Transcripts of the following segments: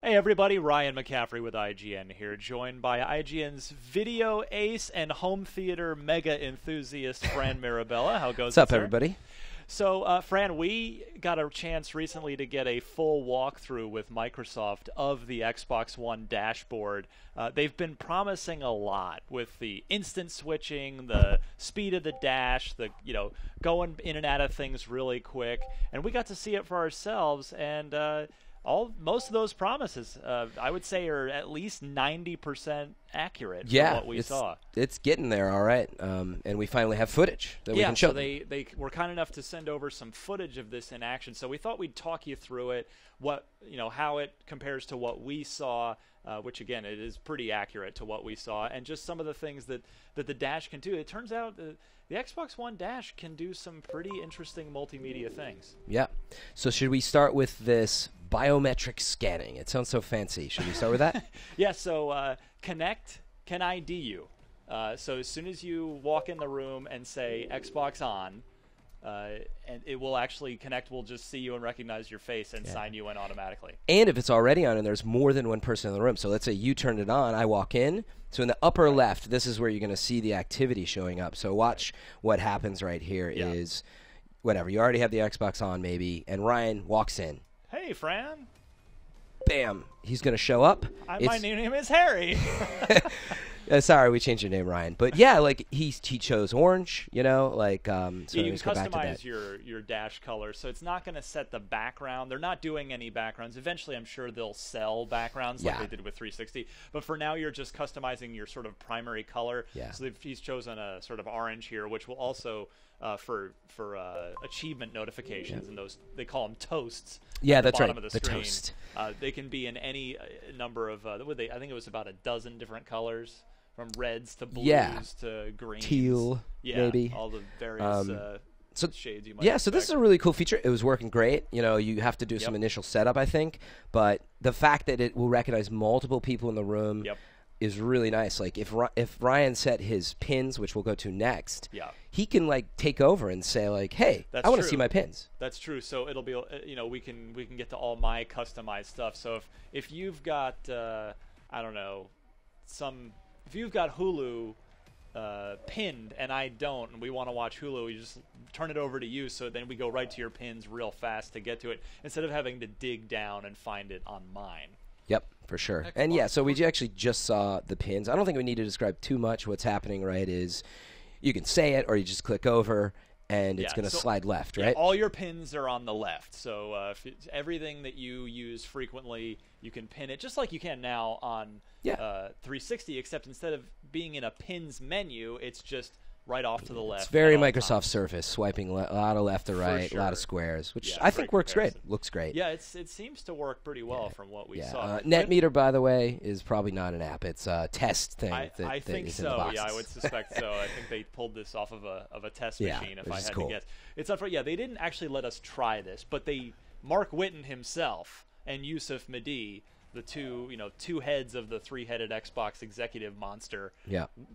Hey everybody, Ryan McCaffrey with IGN here, joined by IGN's video ace and home theater mega enthusiast, Fran Mirabella. How goes What's up, sir? everybody? So, Fran, we got a chance recently to get a full walkthrough with Microsoft of the Xbox One dashboard. They've been promising a lot with the instant switching, the speed of the dash, the going in and out of things really quick, and we got to see it for ourselves. And most of those promises, I would say, are at least 90% accurate from what we saw. It's getting there, all right. And we finally have footage that we can show. So they were kind enough to send over some footage of this in action. So we thought we'd talk you through it, how it compares to what we saw, which again, it is pretty accurate to what we saw, and just some of the things that the Dash can do. It turns out the Xbox One Dash can do some pretty interesting multimedia things. Yeah. So should we start with this biometric scanning? It sounds so fancy. Should we start with that? Yeah, so Connect can ID you. So as soon as you walk in the room and say Xbox on, and it will actually Connect will just see you and recognize your face and sign you in automatically. And if it's already on and there's more than one person in the room, so let's say you turned it on, I walk in, so in the upper left, this is where you're going to see the activity showing up. So watch what happens right here is, whatever, you already have the Xbox on maybe, and Ryan walks in. Hey, Fran. Bam. He's going to show up. My name is Harry. Sorry, we changed your name, Ryan. But yeah, like he chose orange, so you can go back to customize that. your dash color, so it's not going to set the background. They're not doing any backgrounds. Eventually, I'm sure they'll sell backgrounds like they did with 360. But for now, you're just customizing your sort of primary color. Yeah. So he's chosen a sort of orange here, which will also for achievement notifications, and those they call them toasts. Yeah, at the that's bottom right. Of the screen. Toast. They can be in any number of. I think it was about a dozen different colors. From reds to blues to greens. Teal, maybe. All the various shades you might expect. So this is a really cool feature. It was working great. You have to do some initial setup, I think. But the fact that it will recognize multiple people in the room is really nice. Like, if Ryan set his pins, which we'll go to next, he can, take over and say, hey, I want to see my pins. That's true. So it'll be, we can get to all my customized stuff. So if you've got, if you've got Hulu pinned and I don't, and we want to watch Hulu, you just turn it over to you, so then we go right to your pins real fast to get to it, instead of having to dig down and find it on mine. Yep, for sure. And so we actually just saw the pins. I don't think we need to describe too much. What's happening, right, is you can say it or you just click over, and it's going to slide left, right? All your pins are on the left. So everything that you use frequently, you can pin it, just like you can now on 360, except instead of being in a pins menu, it's just right off to the left. It's very Microsoft Surface, swiping a lot of left to right, a lot of squares, which I think works great. Looks great. Yeah, it seems to work pretty well from what we saw. NetMeter, by the way, is probably not an app. It's a test thing. I think so. Yeah, I would suspect so. I think they pulled this off of a test machine, if I had to guess. It's up for, they didn't actually let us try this, but Mark Whitten himself and Yusuf Mehdi, the two heads of the three-headed Xbox executive monster,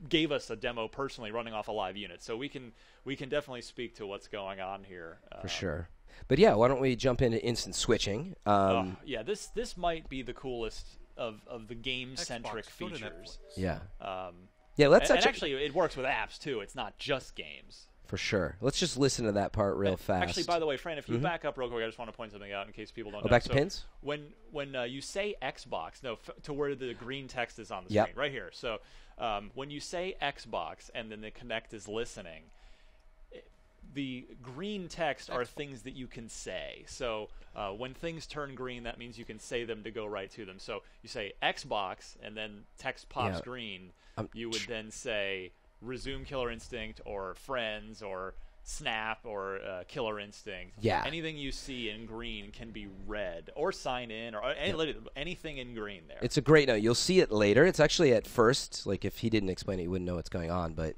gave us a demo personally running off a live unit, so we can definitely speak to what's going on here for sure. But why don't we jump into instant switching? This might be the coolest of the game-centric features. Let's actually it works with apps too. It's not just games. For sure. Let's just listen to that part real fast. Actually, by the way, Fran, if you back up real quick, I just want to point something out in case people don't know. Back to pins? When you say Xbox, to where the green text is on the screen, right here. So when you say Xbox and then the Kinect is listening, the green text are things that you can say. So when things turn green, that means you can say them to go right to them. So you say Xbox and then text pops green. You would then say Resume Killer Instinct or Friends or Snap or Killer Instinct. Anything you see in green can be red, or sign in, or anything in green there. It's a great note. You'll see it later. It's actually at first, if he didn't explain it, you wouldn't know what's going on. But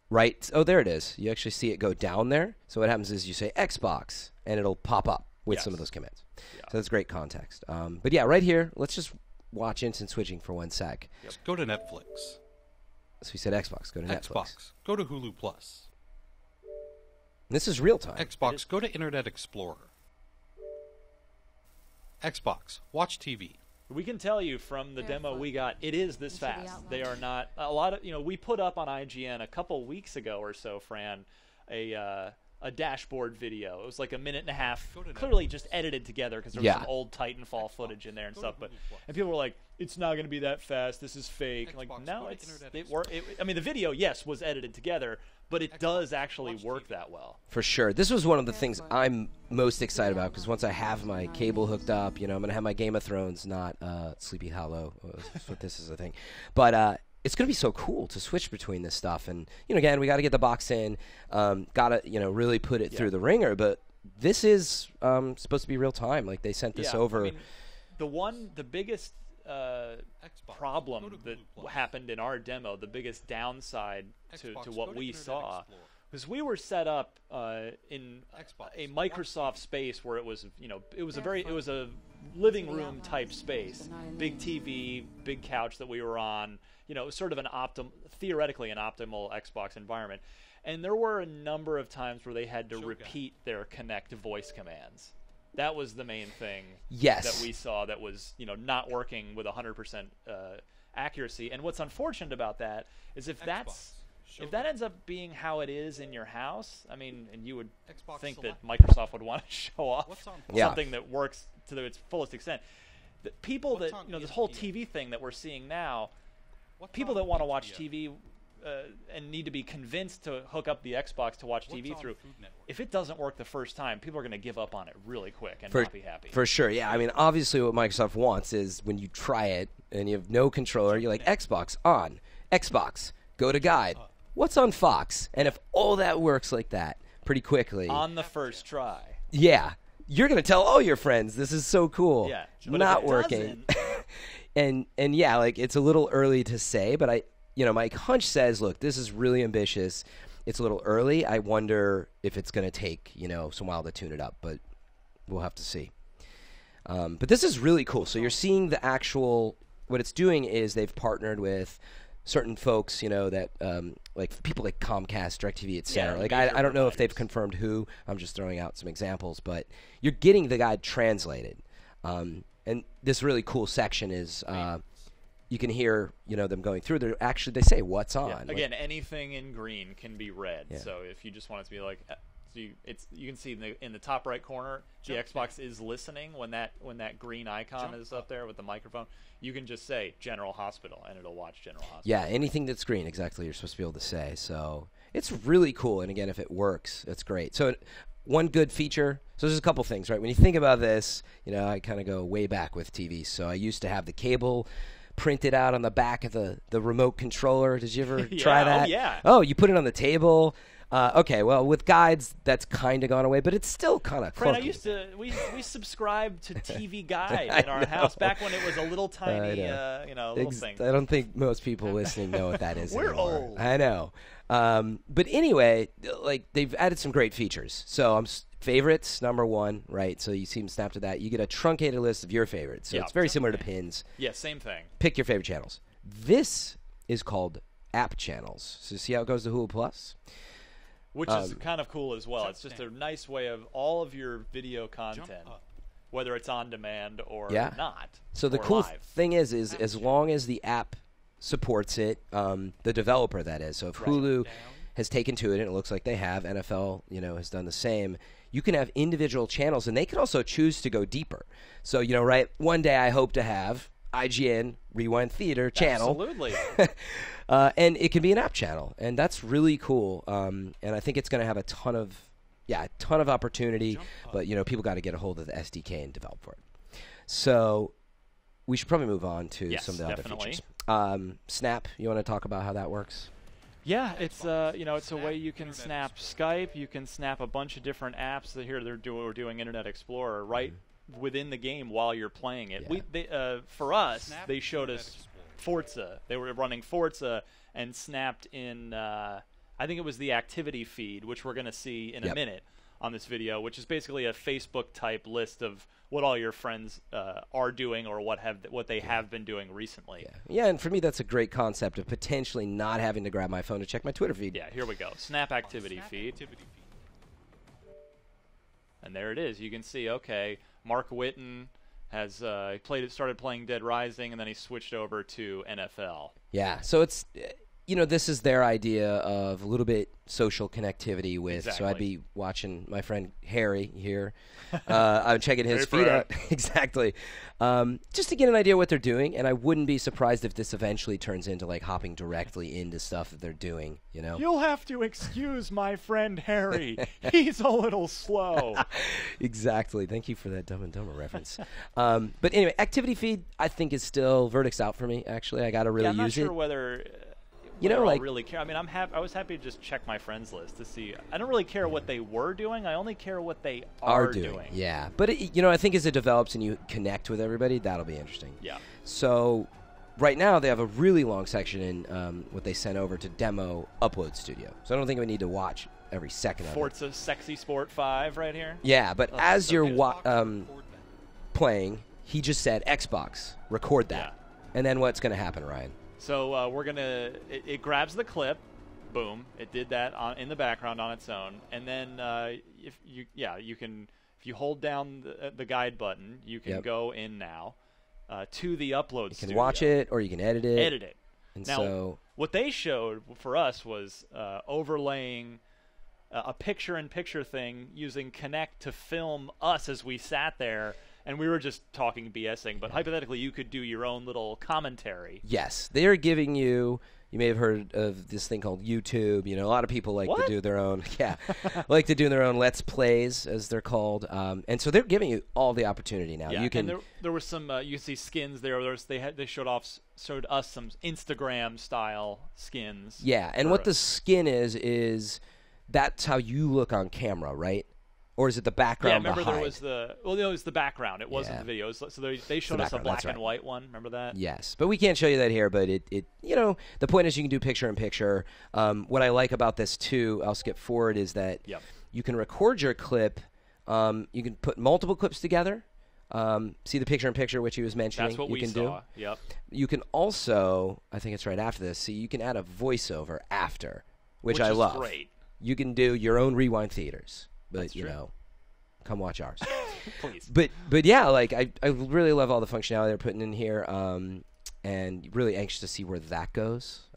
there it is. You actually see it go down there. So what happens is you say Xbox, and it'll pop up with some of those commands. So that's great context. But right here, let's just watch instant switching for 1 sec. Go to Netflix. So we said Xbox. Go to Netflix. Go to Hulu Plus. This is real time. Xbox. Go to Internet Explorer. Xbox. Watch TV. We can tell you from the demo we got, it is this fast. They are not a lot of, we put up on IGN a couple weeks ago or so, Fran, a dashboard video. It was like a minute and a half, clearly just edited together because there was some old Titanfall footage in there and stuff. And people were like, "It's not going to be that fast. This is fake." Like, no, I mean, the video, yes, was edited together, but it does actually work that well. For sure. This was one of the things I'm most excited about because once I have my cable hooked up, I'm going to have my Game of Thrones, not Sleepy Hollow. That's what this is, I think. But it's going to be so cool to switch between this stuff. And, again, we got to get the box in, got to, really put it through the ringer. But this is supposed to be real time. Like, they sent this over. I mean, the biggest problem that happened in our demo, the biggest downside to what we saw, was we were set up in a Microsoft space where it was a living room type space, big TV, big couch that we were on, sort of theoretically an optimal Xbox environment, and there were a number of times where they had to repeat their Kinect voice commands. That was the main thing that we saw that was, not working with 100% accuracy. And what's unfortunate about that is if that ends up being how it is in your house, I mean, and you would think that Microsoft would want to show off something that works to its fullest extent. The people that, this whole TV thing that we're seeing now, people that want to watch TV and need to be convinced to hook up the Xbox to watch TV through, if it doesn't work the first time, people are going to give up on it really quick and not be happy. For sure, yeah. I mean, obviously what Microsoft wants is when you try it and you have no controller, you're like, Xbox on, Xbox, go to guide. What's on Fox? And if all that works like that pretty quickly. On the first try. Yeah. You're going to tell all your friends, this is so cool. Yeah. Not working. and yeah, like it's a little early to say, but my hunch says, look, this is really ambitious. It's a little early. I wonder if it's going to take, some while to tune it up, but we'll have to see. But this is really cool. So you're seeing the actual, what it's doing is they've partnered with certain folks, that like people like Comcast, DirecTV, etc. Like I don't know if they've confirmed who. I'm just throwing out some examples, but you're getting the guide translated. And this really cool section is you can hear them going through. They say what's on. Yeah. Again, anything in green can be read. Yeah. So if you just want it to be like, you can see in the top right corner, the Xbox is listening when that green icon is up there with the microphone. You can just say General Hospital and it'll watch General Hospital. Yeah, anything that's green, exactly. You're supposed to be able to say. So it's really cool. And again, if it works, it's great. So one good feature. So there's a couple things, right? When you think about this, I kind of go way back with TV. So I used to have the cable printed out on the back of the remote controller. Did you ever try that? Oh, yeah. Oh, you put it on the table. Okay, well, with guides, that's kind of gone away, but it's still kind of Fred, we subscribed to TV Guide in our house back when it was a little tiny, little thing. I don't think most people listening know what that is We're anymore. old. I know. But anyway, like they've added some great features. So favorites, number one, right? So you see them snap to that. You get a truncated list of your favorites. So it's very similar to pins. Yeah, same thing. Pick your favorite channels. This is called app channels. So see how it goes to Hulu Plus? Which is kind of cool as well. It's just a nice way of all of your video content, whether it's on demand or not. So the cool thing is as long as the app supports it, the developer that is. So if Hulu has taken to it, and it looks like they have, NFL, has done the same, you can have individual channels, and they can also choose to go deeper. So, one day I hope to have IGN Rewind Theater channel. Absolutely. And it can be an app channel, and that's really cool. And I think it's going to have a ton of opportunity, but people got to get a hold of the SDK and develop for it. So we should probably move on to some of the other features. Snap, you want to talk about how that works? Yeah, it's it's a way you can snap Skype. You can snap a bunch of different apps that we're doing Internet Explorer right within the game while you're playing it. Yeah. For us, they showed us Forza. They were running Forza and snapped in, I think it was the activity feed, which we're going to see in a minute on this video, which is basically a Facebook-type list of what all your friends are doing or what they have been doing recently. Yeah, and for me, that's a great concept of potentially not having to grab my phone to check my Twitter feed. Yeah, here we go. Snap activity feed. And there it is. You can see, okay, Mark Whitten has started playing Dead Rising, and then he switched over to NFL. Yeah, so it's this is their idea of a little bit social connectivity with. Exactly. So I'd be watching my friend Harry here. I'm checking his feed out. Exactly. Just to get an idea of what they're doing, and I wouldn't be surprised if this eventually turns into like hopping directly into stuff that they're doing, You'll have to excuse my friend Harry. He's a little slow. Exactly. Thank you for that Dumb and Dumber reference. But anyway, activity feed I think is still verdict's out for me, actually. I got to really use it. I'm not sure whether I really care. I mean, I was happy to just check my friends list to see. I don't really care what they were doing. I only care what they are doing. Yeah, but I think as it develops and you connect with everybody, that'll be interesting. Yeah. So right now they have a really long section in what they sent over to demo Upload Studio. So I don't think we need to watch every second of it. Forza Sexy Sport 5 right here. Yeah, but as you're playing, he just said Xbox, record that. Yeah. And then what's going to happen, Ryan? So we're gonna. It grabs the clip, boom. It did that in the background on its own, and then if you hold down the guide button, you can go in now to the upload. You can watch it or you can edit it. Edit it. And now, so what they showed for us was overlaying a picture-in-picture thing using Kinect to film us as we sat there. And we were just talking BSing, but hypothetically, you could do your own little commentary. Yes, they are giving you. You may have heard of this thing called YouTube. A lot of people like to do their own. Yeah, like to do their own Let's Plays, as they're called. And so they're giving you all the opportunity now. Yeah, you can. And there was some. You can see skins there. They showed us some Instagram style skins. Yeah, and what the skin is that's how you look on camera, right? Or is it the background? Yeah, remember behind? There was it was the background. It wasn't the video. So they showed us a black and white one. Remember that? Yes, but we can't show you that here. But it the point is you can do picture in picture. What I like about this too, I'll skip forward, is that you can record your clip. You can put multiple clips together. See the picture in picture, which he was mentioning. That's what you we can saw. Do. Yep. You can also, I think it's right after this. See, you can add a voiceover after, which I is love. Great. You can do your own rewind theaters. But That's true. Come watch ours. Please. But yeah, like I really love all the functionality they're putting in here, and really anxious to see where that goes.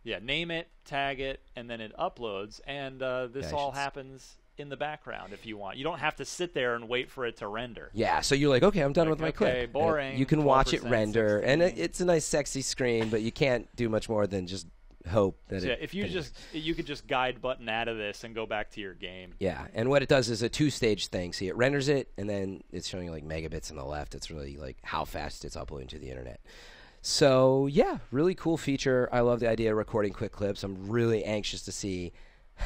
Name it, tag it, and then it uploads, and this all happens in the background if you want. You don't have to sit there and wait for it to render. Yeah, so you're like, okay, I'm done with my clip. Okay, boring. You can watch it render, 16. and it's a nice, sexy screen, but you can't do much more than just hope that if you could just guide button out of this and go back to your game. Yeah, and what it does is a two-stage thing. See, it renders it, and then it's showing you like megabits on the left. It's really like how fast it's uploading to the internet. So yeah, really cool feature. I love the idea of recording quick clips. I'm really anxious to see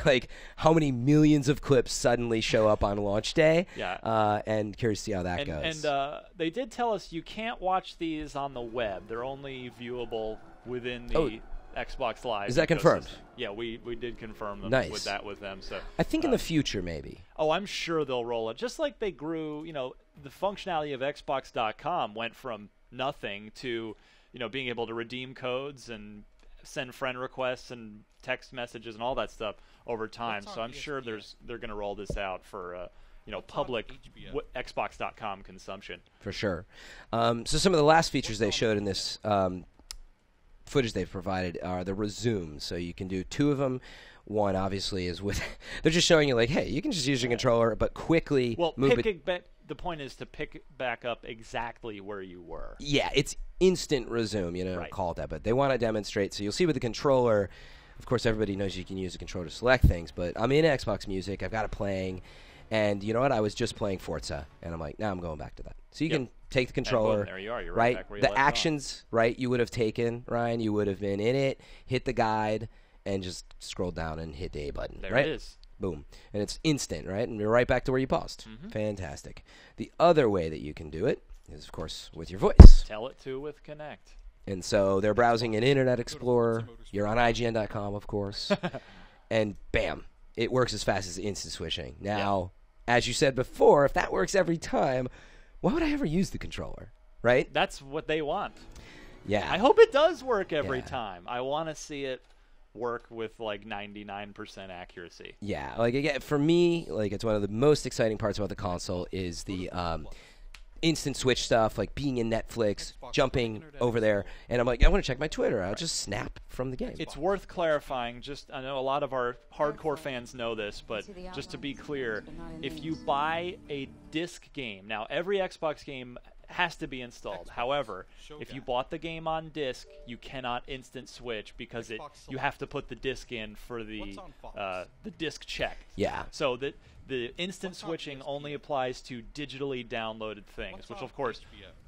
like how many millions of clips suddenly show up on launch day. Yeah. And curious to see how that goes. And they did tell us you can't watch these on the web. They're only viewable within the Xbox Live. Is that confirmed? Yeah, we did confirm them with them. So I think in the future maybe. Oh, I'm sure they'll roll it. Just like they grew, the functionality of Xbox.com went from nothing to, being able to redeem codes and send friend requests and text messages and all that stuff over time. So I'm sure they're going to roll this out for public Xbox.com consumption. For sure. So some of the last features they showed in this footage they've provided are the resumes. So you can do two of them. One obviously is with they're just showing you like, hey, you can just use your controller, but quickly move it. The point is to pick back up exactly where you were. Yeah, it's instant resume, call it that. But they want to demonstrate. So you'll see with the controller, of course, everybody knows you can use the controller to select things. But I'm in Xbox Music. I've got it playing. And you know what? I was just playing Forza. And I'm like, now I'm going back to that. So you can take the controller. And there you are. You're right back where you the left actions, off. Right, you would have taken, Ryan. You would have been in it, hit the guide, and just scroll down and hit the A button. There right? it is. Boom. And it's instant, right? And you're right back to where you paused. Mm-hmm. Fantastic. The other way that you can do it is, of course, with your voice. Tell it to with Kinect. And so they're browsing in Internet Explorer. You're on IGN.com, of course. And bam, it works as fast as instant switching. Now, as you said before, if that works every time, why would I ever use the controller, right? That's what they want. Yeah. I hope it does work every time. I want to see it work with like 99% accuracy. Yeah, like again, for me, like it's one of the most exciting parts about the console is the instant switch stuff, like being in Netflix, jumping over there, and I'm like, I want to check my Twitter. I'll just snap from the game. It's worth clarifying. I know a lot of our hardcore fans know this, but just to be clear, if you buy a disc game, now every Xbox game has to be installed. However, if you bought the game on disc, you cannot instant switch because you have to put the disc in for the disc check. Yeah. So that the instant switching only applies to digitally downloaded things, which of course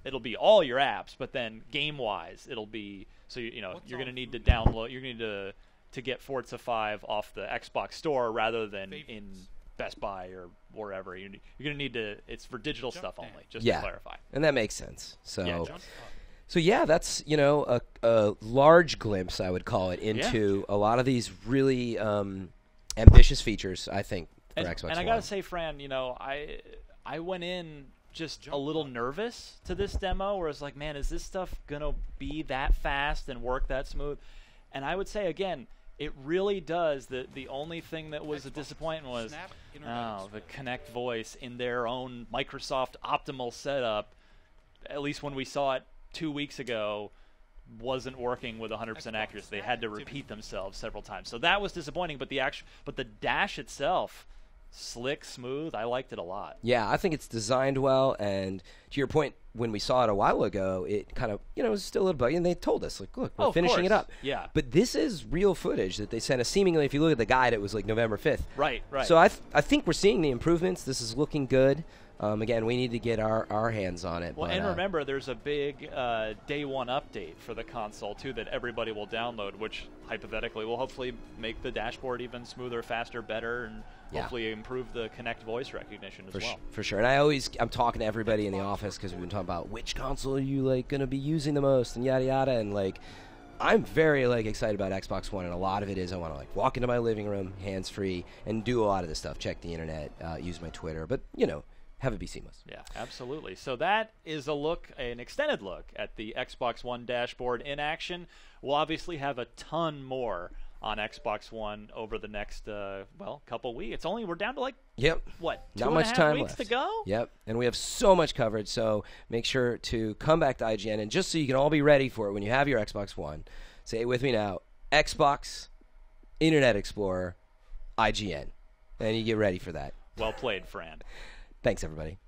it'll be all your apps, but then game-wise it'll be you're going to need to download. You're going to need to get Forza 5 off the Xbox Store rather than in Best Buy or wherever. You're going to need to. It's for digital stuff only. Just to clarify. And that makes sense. So yeah, that's a large glimpse, I would call it, into a lot of these really ambitious features, I think, for Xbox One. And I gotta say, Fran, I went in just a little nervous to this demo, where it's like, man, is this stuff gonna be that fast and work that smooth? And I would say again, it really does. The only thing that was a disappointment was the Kinect voice in their own Microsoft optimal setup, at least when we saw it 2 weeks ago, wasn't working with 100% accuracy. They had to repeat themselves several times. So that was disappointing, but the dash itself, slick, smooth, I liked it a lot. Yeah, I think it's designed well, and to your point, when we saw it a while ago, it kind of, it was still a little buggy, and they told us, like, look, we're finishing it up. Yeah. But this is real footage that they sent us. Seemingly, if you look at the guide, it was like November 5th. Right. So I think we're seeing the improvements. This is looking good. Again, we need to get our hands on it. Well, and remember, there's a big day one update for the console, too, that everybody will download, which hypothetically will hopefully make the dashboard even smoother, faster, better, and hopefully improve the Kinect voice recognition as well. For sure. And I'm talking to everybody in the office because we've been talking about which console are you going to be using the most and yada yada. And I'm very excited about Xbox One, and a lot of it is I want to walk into my living room hands free and do a lot of this stuff, check the internet, use my Twitter, but have it be seamless. Yeah, absolutely. So that is an extended look at the Xbox One dashboard in action. We'll obviously have a ton more on Xbox One over the next couple weeks. We're down to not much time weeks left to go. Yep, and we have so much coverage. So make sure to come back to IGN, and just so you can all be ready for it when you have your Xbox One, say it with me now: Xbox, Internet Explorer, IGN, and you get ready for that. Well played, Fran. Thanks, everybody.